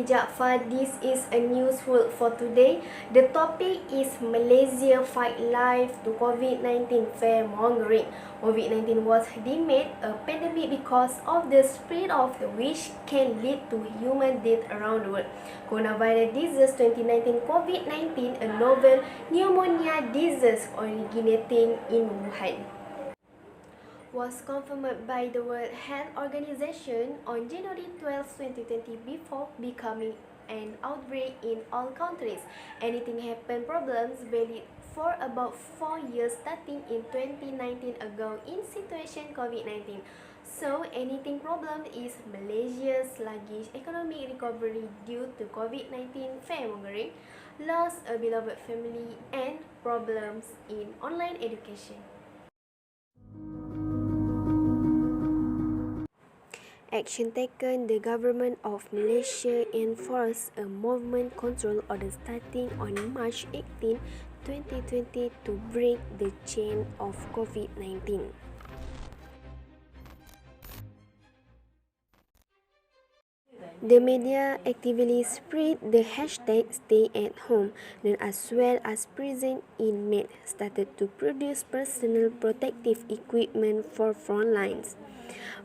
Jaafar. This is a news world for today. The topic is Malaysia fight life to COVID-19 fear-mongering. COVID-19 was deemed a pandemic because of the spread of which can lead to human death around the world. Coronavirus disease 2019 COVID-19, a novel pneumonia disease originating in Wuhan, was confirmed by the World Health Organization on January 12, 2020 before becoming an outbreak in all countries. Anything happen problems valid for about 4 years starting in 2019 ago in situation COVID-19. So anything problem is Malaysia's sluggish economic recovery due to COVID-19 fear-mongering, loss a beloved family, and problems in online education. Action taken, the government of Malaysia enforced a movement control order starting on March 18, 2020 to break the chain of COVID-19. The media actively spread the hashtag Stay at Home, and as well as prison inmates started to produce personal protective equipment for front lines.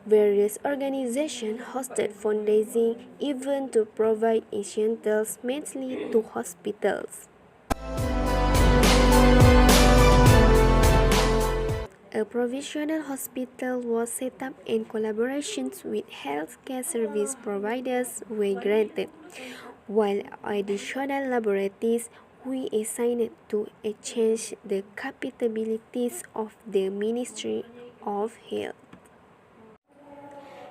Various organizations hosted fundraising events to provide essentials mainly to hospitals. A provisional hospital was set up and collaborations with healthcare service providers were granted, while additional laboratories were assigned to enhance the capabilities of the Ministry of Health.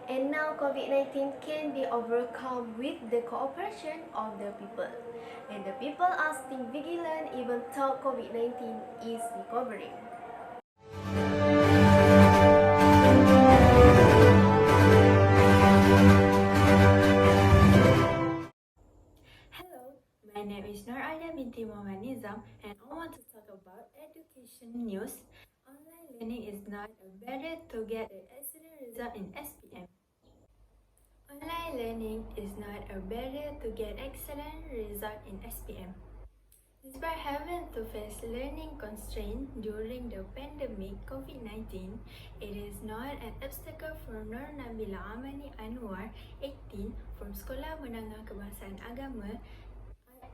And now COVID-19 can be overcome with the cooperation of the people. And the people are still vigilant even though COVID-19 is recovering. Hello, my name is Nooraya binti Muhammad Nizam and I want to talk about education news. Online learning is not a barrier to get an excellent result in SPM. Online learning is not a barrier to get excellent result in SPM. Despite having to face learning constraints during the pandemic COVID-19, it is not an obstacle for Nur Nabila Amani Anwar, 18, from Sekolah Menengah Kebangsaan Agama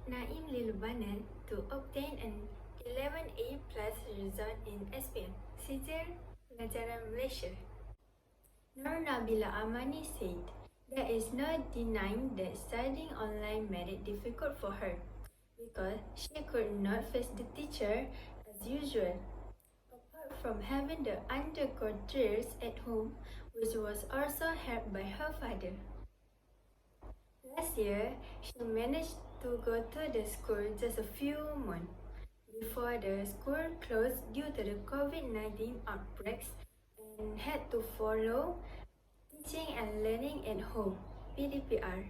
Naim Lebanon to obtain an 11A plus result in SPM, Sijil Pelajaran Malaysia. Nur Nabila Amani said, there is no denying that studying online made it difficult for her because she could not face the teacher as usual. Apart from having the undergrad drills at home, which was also helped by her father. Last year, she managed to go to the school just a few months before the school closed due to the COVID-19 outbreaks and had to follow teaching and learning at home, PDPR.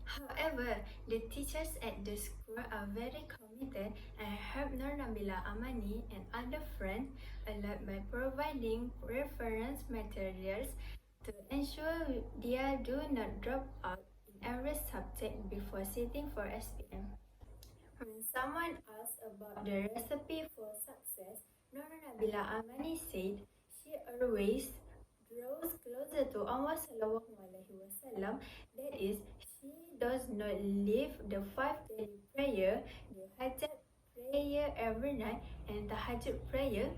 However, the teachers at the school are very committed and help Nur Nabila Amani and other friends a lot by providing reference materials to ensure they do not drop out in every subject before sitting for SPM. When someone asked about the recipe for success, Nur Nabila Amani said she always draws closer to Allah Sallallahu Alaihi Wasallam. That is, she does not leave the 5 daily prayer, the Hajjat prayer every night, and the Tahajjud prayer,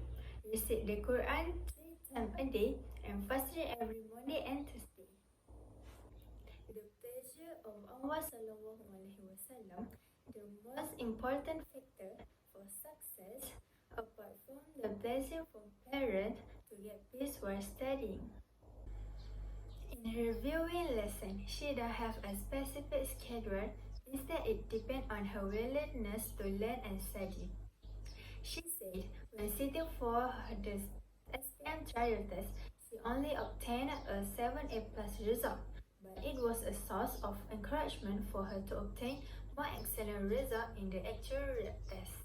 recite the Quran 3 times a day, and fasting every Monday and Tuesday. The pleasure of Allah Sallallahu Alaihi Wasallam, the most important factor for success, apart from the pleasure from parents to get peace while studying. In reviewing lesson, she don't have a specific schedule. Instead, it depends on her willingness to learn and study. She said when sitting for the SPM trial test, she only obtained a 7A plus result, but it was a source of encouragement for her to obtain more excellent result in the actual test.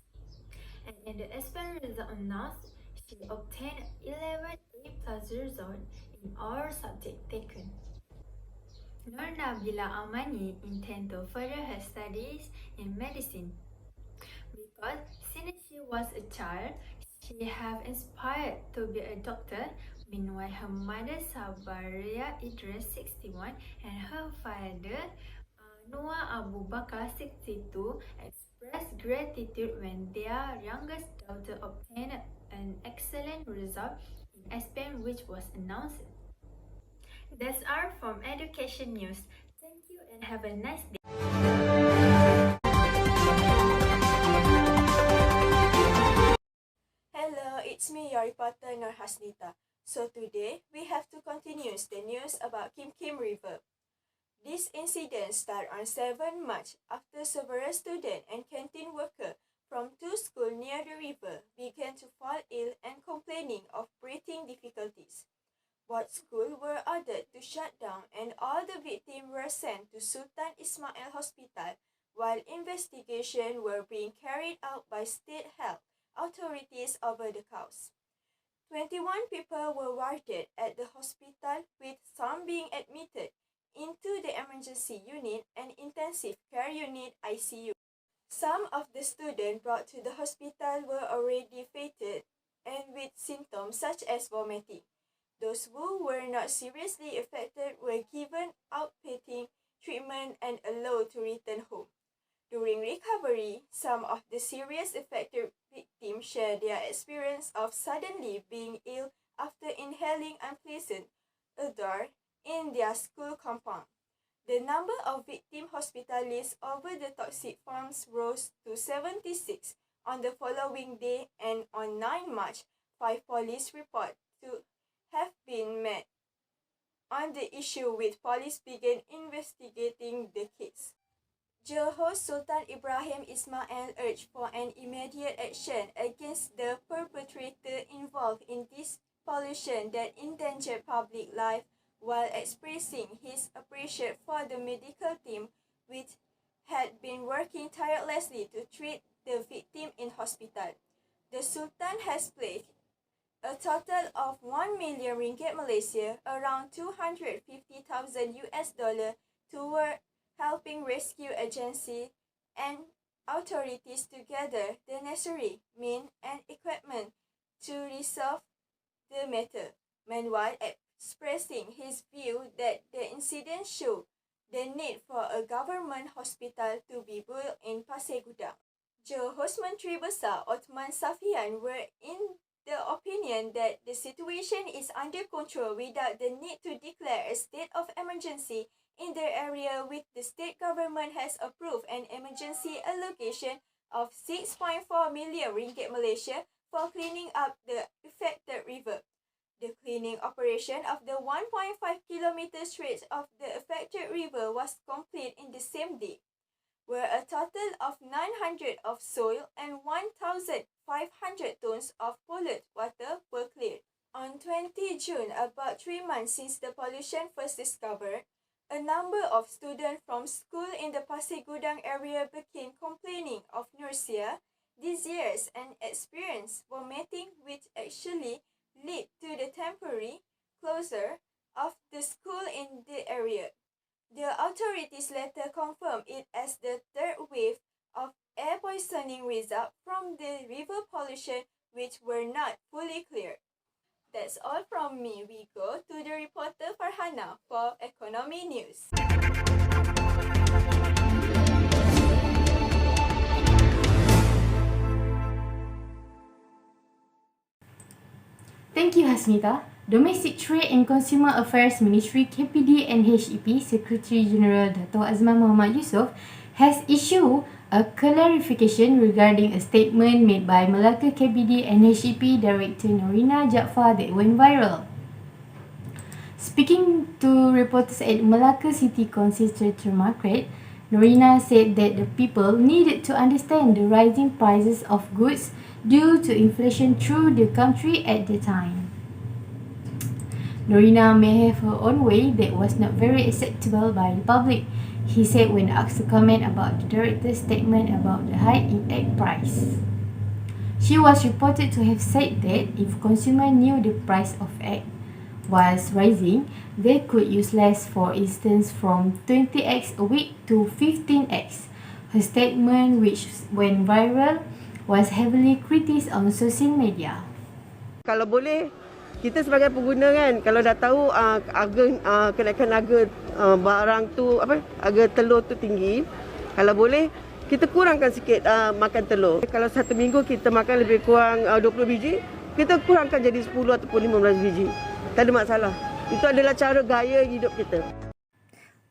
And in the SPM result announced, she obtained 11A plus result in all subjects taken. Nur Nabila Amani intend to further her studies in medicine because since she was a child, she have inspired to be a doctor. Meanwhile, her mother Sabaria Idris 61 and her father Noah Abu Bakar 62 expressed gratitude when their youngest daughter obtained an excellent result in Aspen, which was announced. That's all from Education News. Thank you and have a nice day. Hello, it's me, your reporter Nur Hasnita. So today, we have to continue the news about Kim Kim River. This incident started on 7 March after several students and canteen workers from two schools near the river began to fall ill and complaining of breathing difficulties. Both schools were ordered to shut down and all the victims were sent to Sultan Ismail Hospital while investigations were being carried out by state health authorities over the cause. 21 people were warded at the hospital, with some being admitted into the emergency unit and intensive care unit ICU. Some of the students brought to the hospital were already fainted and with symptoms such as vomiting. Those who were not seriously affected were given outpatient treatment and allowed to return home. During recovery, some of the serious affected victims shared their experience of suddenly being ill after inhaling unpleasant odor in their school compound. The number of victims hospitalized over the toxic fumes rose to 76 on the following day, and on 9 March, 5 police reports to have been made on the issue, with police began investigating the case. Johor Sultan Ibrahim Ismail urged for an immediate action against the perpetrator involved in this pollution that endangered public life, while expressing his appreciation for the medical team which had been working tirelessly to treat the victim in hospital. The Sultan has pledged a total of 1 million ringgit Malaysia, around 250,000 US dollar, toward helping rescue agencies and authorities to gather the necessary means and equipment to resolve the matter. Meanwhile, expressing his view that the incident showed the need for a government hospital to be built in Pasir Gudang. Johor's Menteri Besar Othman Safian were in the opinion that the situation is under control without the need to declare a state of emergency in the area, with the state government has approved an emergency allocation of 6.4 million ringgit Malaysia for cleaning up the affected river. The cleaning operation of the 1.5 kilometer stretch of the affected river was complete in the same day, where a total of 900 of soil and 1,500 tons of polluted water were cleared. On 20 June, about 3 months since the pollution first discovered, a number of students from school in the Pasir Gudang area began complaining of nausea, disease, and experience vomiting, which actually led to the temporary closure of the school in the area. The authorities later confirmed it as the third wave of air poisoning result from the river pollution, which were not fully cleared. That's all from me. We go to the reporter Farhana for Economy News. Thank you, Hasnita. Domestic Trade and Consumer Affairs Ministry KPD and HEP Secretary General Dato' Azman Muhammad Yusof has issued a clarification regarding a statement made by Melaka KPD and HEP Director Norina Jaafar that went viral. Speaking to reporters at Melaka City Council Secretary Market, Norina said that the people needed to understand the rising prices of goods due to inflation through the country at the time. Norina may have her own way that was not very acceptable by the public, he said when asked to comment about the director's statement about the hike in egg price. She was reported to have said that if consumers knew the price of egg, was rising, they could use less, for instance from 20x a week to 15x. Her statement, which went viral, was heavily criticized on social media. Kalau boleh, kita sebagai pengguna kan, kalau dah tahu kenaikan harga barang tu, harga telur tu tinggi, kalau boleh kita kurangkan sikit makan telur. Kalau satu minggu kita makan lebih kurang 20 biji, kita kurangkan jadi 10 ataupun 15 biji. Tak ada masalah. Itu adalah cara gaya hidup kita.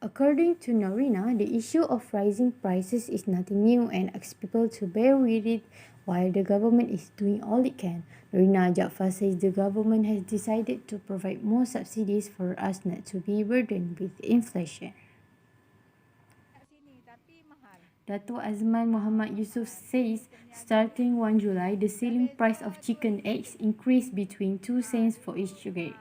According to Norina, the issue of rising prices is nothing new and asks people to bear with it while the government is doing all it can. Norina Jaafar says the government has decided to provide more subsidies for us not to be burdened with inflation. Dato' Azman Muhammad Yusof says starting 1 July, the selling price of chicken eggs increased between 2 cents for each grade,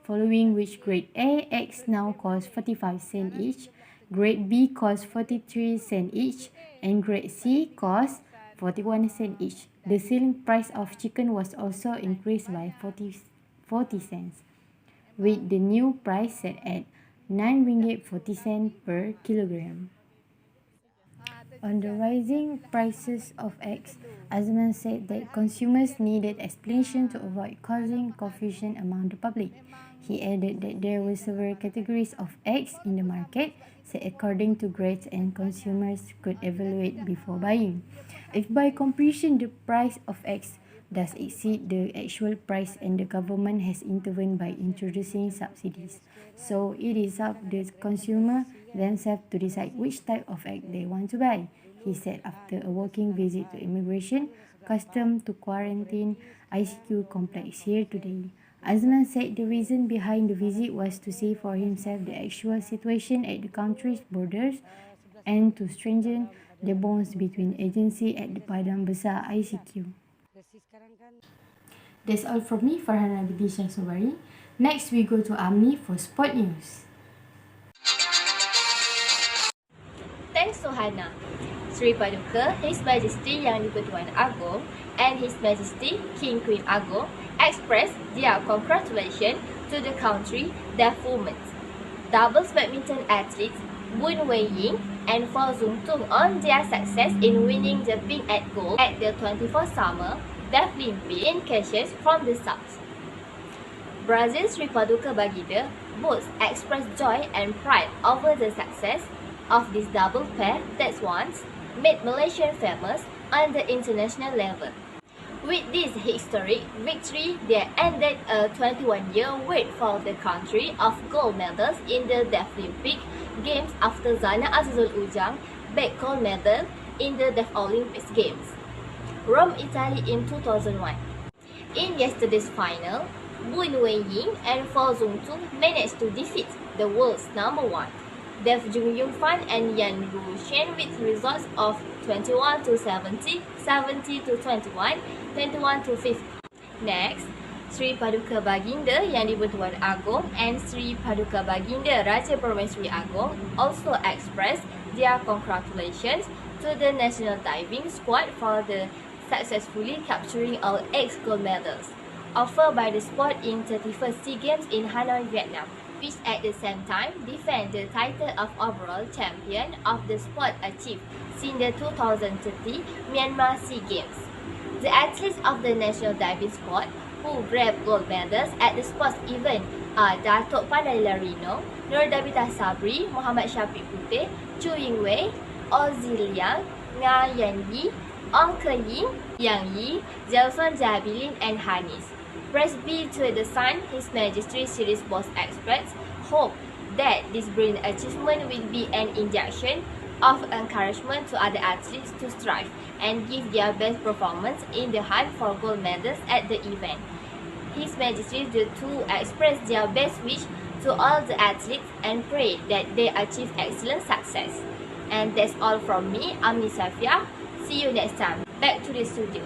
following which grade A eggs now cost 45 cents each, grade B costs 43 cents each, and grade C costs 41 cents each. The selling price of chicken was also increased by 40 cents, with the new price set at 9 ringgit 40 cents per kilogram. On the rising prices of eggs, Azman said that consumers needed explanation to avoid causing confusion among the public. He added that there were several categories of eggs in the market, said according to grades and consumers could evaluate before buying. If by comparison the price of eggs does exceed the actual price and the government has intervened by introducing subsidies, so it is up to the consumer themselves to decide which type of egg they want to buy, he said after a walking visit to Immigration, Custom to Quarantine ICQ complex here today. Azman said the reason behind the visit was to see for himself the actual situation at the country's borders and to strengthen the bonds between agency at the Padang Besar ICQ. That's all from me, Farhana Binti Syamsurbari. Next, we go to Amni for Sport News. Thanks to Hana. Sri Paduka, His Majesty Yang di-Pertuan Agong and His Majesty King Queen Agong expressed their congratulations to the country, their women. Doubles badminton athletes Boon Wei Ying and Fo Zung Tung on their success in winning the pink at gold at the 24th Summer Deaflympics in Caxias from the south. Brazil's Sri Paduka Baginda both expressed joy and pride over the success of this double pair that once made Malaysia famous on the international level. With this historic victory, they ended a 21-year wait for the country of gold medals in the Deaflympic Games after Zana Azizul Ujang bagged gold medal in the Deaf Olympics Games, Rome, Italy in 2001. In yesterday's final, Boon Wei Ying and Fo Zung Tung managed to defeat the world's number 1, Dev Jung Yung Fan and Yan Ru Shen with results of 21-70, 70-21, 21-50. Next, Sri Paduka Baginda Yang di-Pertuan Agong and Sri Paduka Baginda Raja Permaisuri Agong also expressed their congratulations to the national diving squad for the successfully capturing all 8 gold medals offered by the sport in 31st SEA Games in Hanoi, Vietnam, which at the same time defend the title of overall champion of the sport achieved since the 2030 Myanmar SEA Games. The athletes of the national diving squad who grabbed gold medals at the sports event are Datuk Pandai Larino, Nur Dabita Sabri, Muhammad Syafiq Putih, Chu Ying Wei, Ozzy Liang, Nga Yan Yi, Ong Ke Ying, Yang Yi, Zelson Jabilin and Hanis. Praise be to the Sun, His Majesty Series Boss experts hope that this brilliant achievement will be an injection of encouragement to other athletes to strive and give their best performance in the hunt for gold medals at the event. His Majesty the two express their best wish to all the athletes and pray that they achieve excellent success. And that's all from me, Amni Safia. See you next time. Back to the studio.